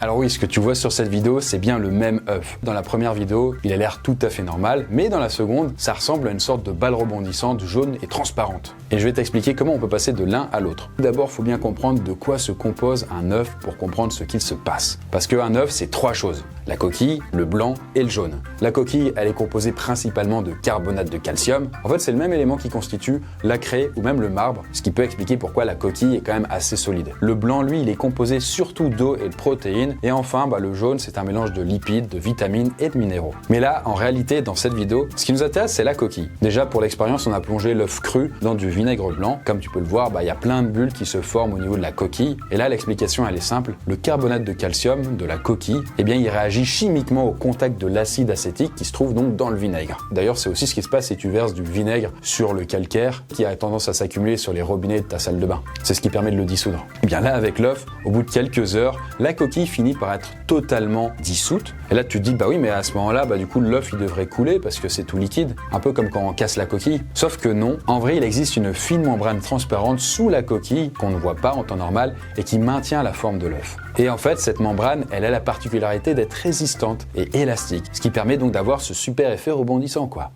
Alors oui, ce que tu vois sur cette vidéo, c'est bien le même œuf. Dans la première vidéo, il a l'air tout à fait normal, mais dans la seconde, ça ressemble à une sorte de balle rebondissante jaune et transparente. Et je vais t'expliquer comment on peut passer de l'un à l'autre. Tout d'abord, il faut bien comprendre de quoi se compose un œuf pour comprendre ce qu'il se passe. Parce qu'un œuf, c'est trois choses. La coquille, le blanc et le jaune. La coquille, elle est composée principalement de carbonate de calcium. En fait, c'est le même élément qui constitue la craie ou même le marbre, ce qui peut expliquer pourquoi la coquille est quand même assez solide. Le blanc, lui, il est composé surtout d'eau et de protéines. Et enfin, le jaune, c'est un mélange de lipides, de vitamines et de minéraux. Mais là, en réalité, dans cette vidéo, ce qui nous intéresse, c'est la coquille. Déjà, pour l'expérience, on a plongé l'œuf cru dans du vinaigre blanc. Comme tu peux le voir, il y a plein de bulles qui se forment au niveau de la coquille. Et là, l'explication, elle est simple. Le carbonate de calcium de la coquille, il réagit chimiquement au contact de l'acide acétique qui se trouve donc dans le vinaigre. D'ailleurs, c'est aussi ce qui se passe si tu verses du vinaigre sur le calcaire qui a tendance à s'accumuler sur les robinets de ta salle de bain. C'est ce qui permet de le dissoudre. Et bien là, avec l'œuf, au bout de quelques heures, la coquille finit par être totalement dissoute. Et là, tu te dis, oui, mais à ce moment-là, du coup, l'œuf, il devrait couler parce que c'est tout liquide. Un peu comme quand on casse la coquille. Sauf que non. En vrai, il existe une fine membrane transparente sous la coquille qu'on ne voit pas en temps normal et qui maintient la forme de l'œuf. Et en fait, cette membrane, elle a la particularité d'être résistante et élastique, ce qui permet donc d'avoir ce super effet rebondissant, quoi.